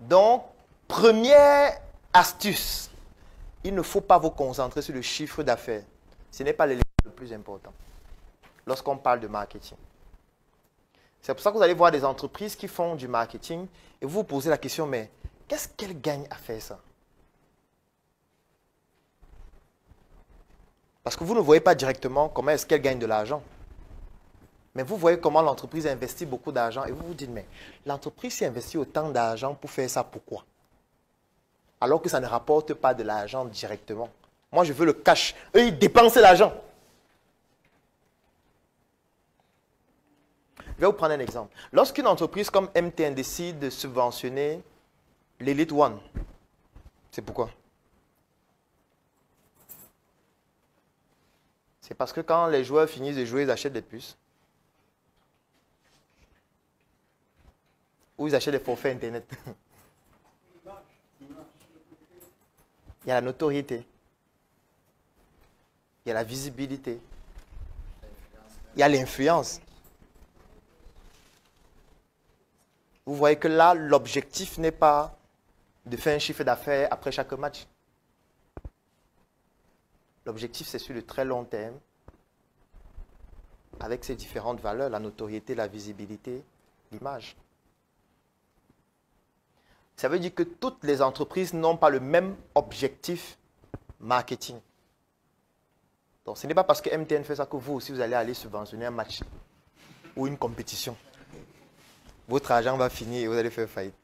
Donc, première astuce, il ne faut pas vous concentrer sur le chiffre d'affaires. Ce n'est pas l'élément le plus important lorsqu'on parle de marketing. C'est pour ça que vous allez voir des entreprises qui font du marketing et vous vous posez la question, mais qu'est-ce qu'elles gagnent à faire ça? Parce que vous ne voyez pas directement comment est-ce qu'elles gagnent de l'argent. Mais vous voyez comment l'entreprise investit beaucoup d'argent et vous vous dites, mais l'entreprise s'y investit autant d'argent pour faire ça, pourquoi? Alors que ça ne rapporte pas de l'argent directement. Moi, je veux le cash. Eux, ils dépensent l'argent. Je vais vous prendre un exemple. Lorsqu'une entreprise comme MTN décide de subventionner l'Elite One, c'est pourquoi? C'est parce que quand les joueurs finissent de jouer, ils achètent des puces. Ou ils achètent des forfaits Internet. Il y a la notoriété. Il y a la visibilité. Il y a l'influence. Vous voyez que là, l'objectif n'est pas de faire un chiffre d'affaires après chaque match. L'objectif, c'est sur le très long terme, avec ses différentes valeurs, la notoriété, la visibilité, l'image. Ça veut dire que toutes les entreprises n'ont pas le même objectif marketing. Donc, ce n'est pas parce que MTN fait ça que vous aussi, vous allez aller subventionner un match ou une compétition. Votre argent va finir et vous allez faire faillite.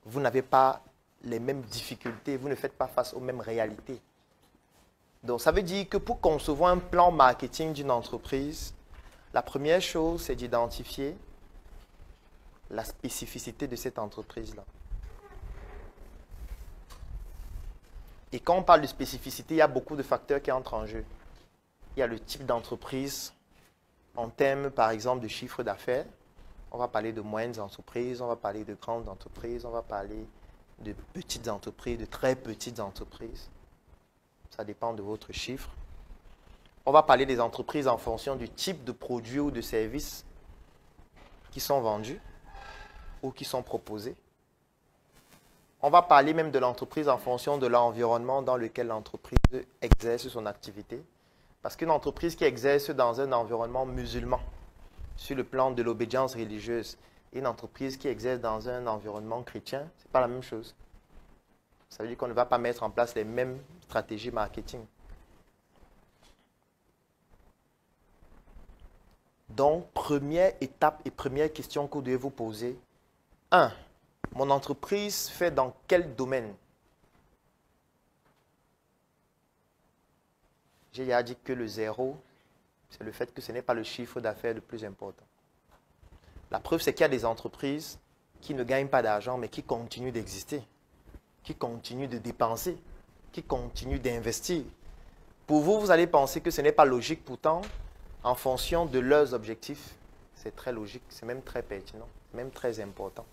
Vous n'avez pas les mêmes difficultés, vous ne faites pas face aux mêmes réalités. Donc, ça veut dire que pour concevoir un plan marketing d'une entreprise, la première chose, c'est d'identifier la spécificité de cette entreprise-là. Et quand on parle de spécificité, il y a beaucoup de facteurs qui entrent en jeu. Il y a le type d'entreprise en termes, par exemple, de chiffre d'affaires. On va parler de moyennes entreprises, on va parler de grandes entreprises, on va parler de petites entreprises, de très petites entreprises. Ça dépend de votre chiffre. On va parler des entreprises en fonction du type de produits ou de services qui sont vendus ou qui sont proposés. On va parler même de l'entreprise en fonction de l'environnement dans lequel l'entreprise exerce son activité. Parce qu'une entreprise qui exerce dans un environnement musulman, sur le plan de l'obédience religieuse, et une entreprise qui exerce dans un environnement chrétien, ce n'est pas la même chose. Ça veut dire qu'on ne va pas mettre en place les mêmes stratégies marketing. Donc, première étape et première question que vous devez vous poser. 1. Mon entreprise fait dans quel domaine? J'ai déjà dit que le zéro, c'est le fait que ce n'est pas le chiffre d'affaires le plus important. La preuve, c'est qu'il y a des entreprises qui ne gagnent pas d'argent, mais qui continuent d'exister, qui continuent de dépenser, qui continuent d'investir. Pour vous, vous allez penser que ce n'est pas logique, pourtant, en fonction de leurs objectifs, c'est très logique, c'est même très pertinent, même très important.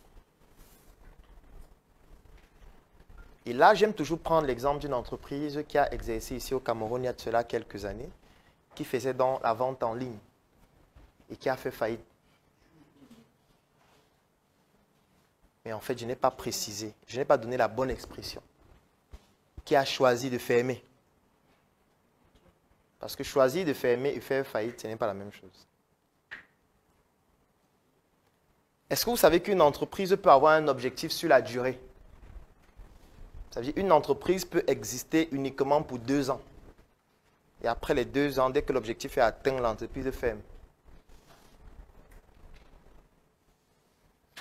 Et là, j'aime toujours prendre l'exemple d'une entreprise qui a exercé ici au Cameroun il y a de cela quelques années, qui faisait donc la vente en ligne et qui a fait faillite. Mais en fait, je n'ai pas précisé, je n'ai pas donné la bonne expression. Qui a choisi de fermer. Parce que choisir de fermer et faire faillite, ce n'est pas la même chose. Est-ce que vous savez qu'une entreprise peut avoir un objectif sur la durée? Ça veut dire qu'une entreprise peut exister uniquement pour 2 ans. Et après les 2 ans, dès que l'objectif est atteint, l'entreprise ferme.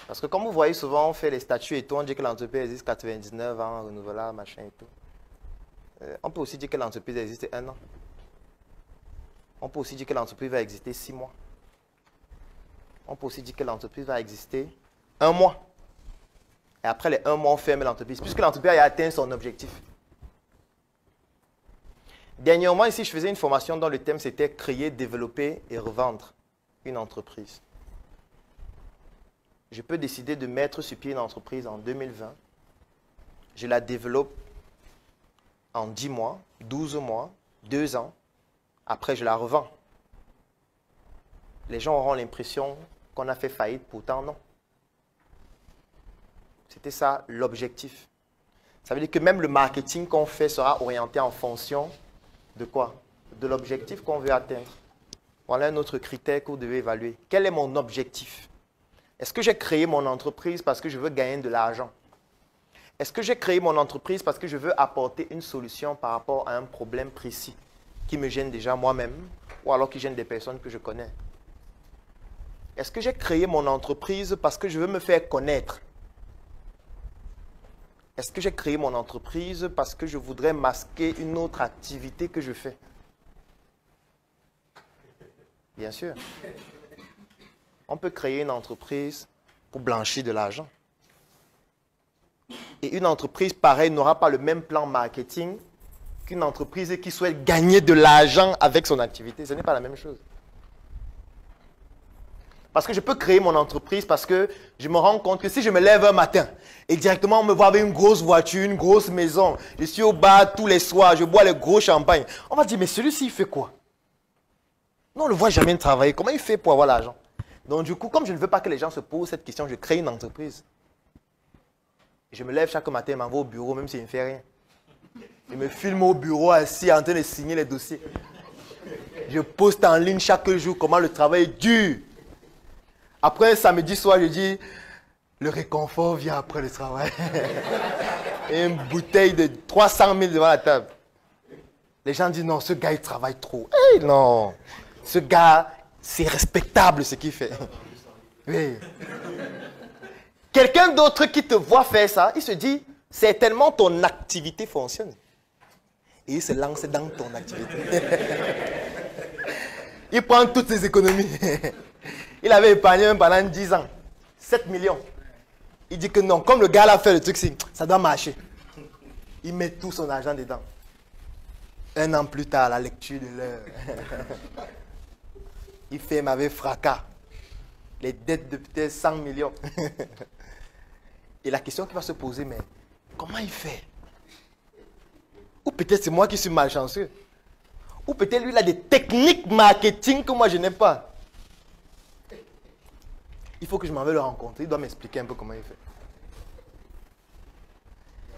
Parce que comme vous voyez souvent, on fait les statuts et tout, on dit que l'entreprise existe 99 ans, renouvelable, machin et tout. On peut aussi dire que l'entreprise existe 1 an. On peut aussi dire que l'entreprise va exister 6 mois. On peut aussi dire que l'entreprise va exister 1 mois. Et après les 1 mois, on ferme l'entreprise, puisque l'entreprise a atteint son objectif. Dernièrement, ici, je faisais une formation dont le thème, c'était créer, développer et revendre une entreprise. Je peux décider de mettre sur pied une entreprise en 2020. Je la développe en 10 mois, 12 mois, 2 ans. Après, je la revends. Les gens auront l'impression qu'on a fait faillite, pourtant non. C'était ça l'objectif. Ça veut dire que même le marketing qu'on fait sera orienté en fonction de quoi? De l'objectif qu'on veut atteindre. Voilà un autre critère que vous devez évaluer. Quel est mon objectif? Est-ce que j'ai créé mon entreprise parce que je veux gagner de l'argent? Est-ce que j'ai créé mon entreprise parce que je veux apporter une solution par rapport à un problème précis qui me gêne déjà moi-même ou alors qui gêne des personnes que je connais? Est-ce que j'ai créé mon entreprise parce que je veux me faire connaître? Est-ce que j'ai créé mon entreprise parce que je voudrais masquer une autre activité que je fais? Bien sûr. On peut créer une entreprise pour blanchir de l'argent. Et une entreprise pareille n'aura pas le même plan marketing qu'une entreprise qui souhaite gagner de l'argent avec son activité. Ce n'est pas la même chose. Parce que je peux créer mon entreprise parce que je me rends compte que si je me lève un matin et directement on me voit avec une grosse voiture, une grosse maison, je suis au bar tous les soirs, je bois les gros champagnes, on va dire, mais celui-ci, il fait quoi? Non, on ne le voit jamais travailler. Comment il fait pour avoir l'argent? Donc du coup, comme je ne veux pas que les gens se posent cette question, je crée une entreprise. Je me lève chaque matin, je m'en vais au bureau, même s'il ne fait rien. Je me filme au bureau assis en train de signer les dossiers. Je poste en ligne chaque jour comment le travail est dur. Après, samedi soir, je dis, le réconfort vient après le travail. Et une bouteille de 300 000 devant la table. Les gens disent, non, ce gars, il travaille trop. Hey, non, ce gars, c'est respectable ce qu'il fait. Oui. Quelqu'un d'autre qui te voit faire ça, il se dit, certainement ton activité fonctionne. Et il se lance dans ton activité. Il prend toutes ses économies. Il avait épargné même pendant 10 ans. 7 millions. Il dit que non, comme le gars l'a fait le truc, ça doit marcher. Il met tout son argent dedans. Un an plus tard, la lecture de l'heure. Il ferme avec fracas. Les dettes de peut-être 100 millions. Et la question qui va se poser, mais comment il fait? Ou peut-être c'est moi qui suis malchanceux. Ou peut-être lui, il a des techniques marketing que moi, je n'ai pas. Il faut que je m'en vais le rencontrer. Il doit m'expliquer un peu comment il fait.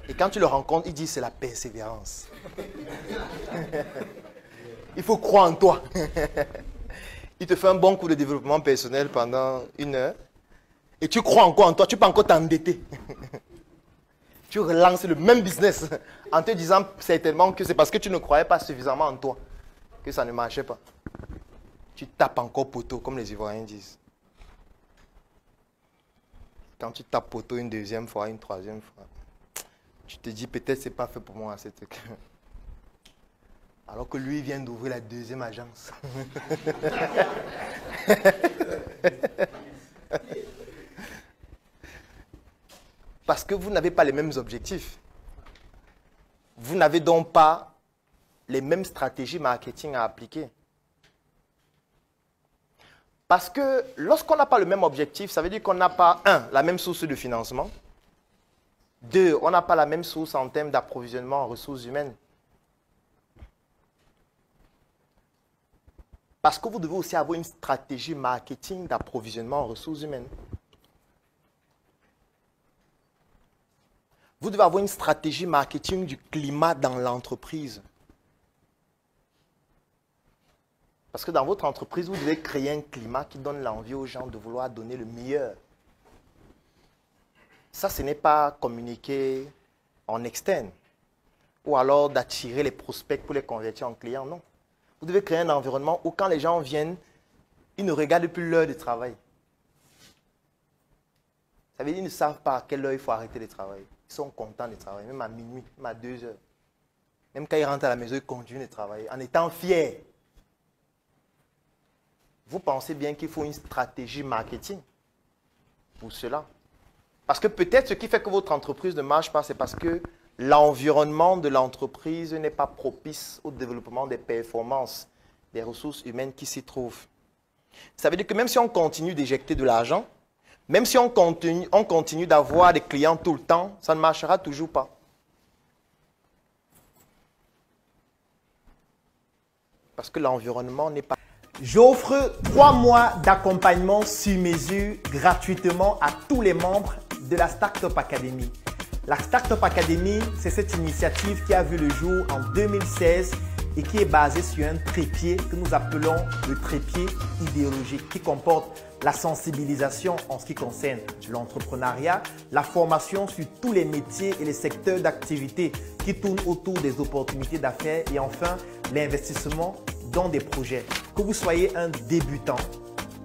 Et quand tu le rencontres, il dit c'est la persévérance. Il faut croire en toi. Il te fait un bon cours de développement personnel pendant 1 heure. Et tu crois encore en toi, tu peux encore t'endetter. Tu relances le même business en te disant certainement que c'est parce que tu ne croyais pas suffisamment en toi que ça ne marchait pas. Tu tapes encore poteau, comme les Ivoiriens disent. Quand tu tapes poteau une deuxième fois, une troisième fois, tu te dis peut-être c'est pas fait pour moi ce truc. Alors que lui vient d'ouvrir la deuxième agence. Parce que vous n'avez pas les mêmes objectifs. Vous n'avez donc pas les mêmes stratégies marketing à appliquer. Parce que lorsqu'on n'a pas le même objectif, ça veut dire qu'on n'a pas, 1, la même source de financement. 2, on n'a pas la même source en termes d'approvisionnement en ressources humaines. Parce que vous devez aussi avoir une stratégie marketing d'approvisionnement en ressources humaines. Vous devez avoir une stratégie marketing du climat dans l'entreprise. Parce que dans votre entreprise, vous devez créer un climat qui donne l'envie aux gens de vouloir donner le meilleur. Ça, ce n'est pas communiquer en externe. Ou alors d'attirer les prospects pour les convertir en clients, non. Vous devez créer un environnement où quand les gens viennent, ils ne regardent plus l'heure de travail. Ça veut dire qu'ils ne savent pas à quelle heure il faut arrêter de travailler. Ils sont contents de travailler, même à minuit, même à 2 heures. Même quand ils rentrent à la maison, ils continuent de travailler en étant fiers. Vous pensez bien qu'il faut une stratégie marketing pour cela. Parce que peut-être ce qui fait que votre entreprise ne marche pas, c'est parce que l'environnement de l'entreprise n'est pas propice au développement des performances, des ressources humaines qui s'y trouvent. Ça veut dire que même si on continue d'éjecter de l'argent, même si on continue d'avoir des clients tout le temps, ça ne marchera toujours pas. Parce que l'environnement n'est pas... J'offre 3 mois d'accompagnement sur mesure gratuitement à tous les membres de la Startup Academy. La Startup Academy, c'est cette initiative qui a vu le jour en 2016 et qui est basée sur un trépied que nous appelons le trépied idéologique, qui comporte la sensibilisation en ce qui concerne l'entrepreneuriat, la formation sur tous les métiers et les secteurs d'activité qui tournent autour des opportunités d'affaires et enfin l'investissement dans des projets. Que vous soyez un débutant,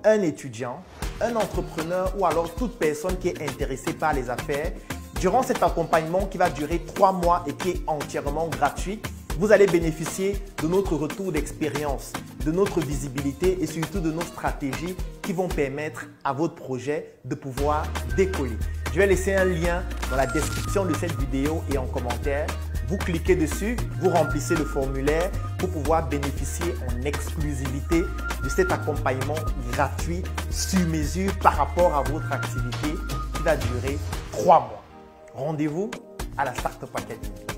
un étudiant, un entrepreneur ou alors toute personne qui est intéressée par les affaires, durant cet accompagnement qui va durer 3 mois et qui est entièrement gratuit, vous allez bénéficier de notre retour d'expérience, de notre visibilité et surtout de nos stratégies qui vont permettre à votre projet de pouvoir décoller. Je vais laisser un lien dans la description de cette vidéo et en commentaire. Vous cliquez dessus, vous remplissez le formulaire pour pouvoir bénéficier en exclusivité de cet accompagnement gratuit sur mesure par rapport à votre activité qui va durer 3 mois. Rendez-vous à la Startup Academy.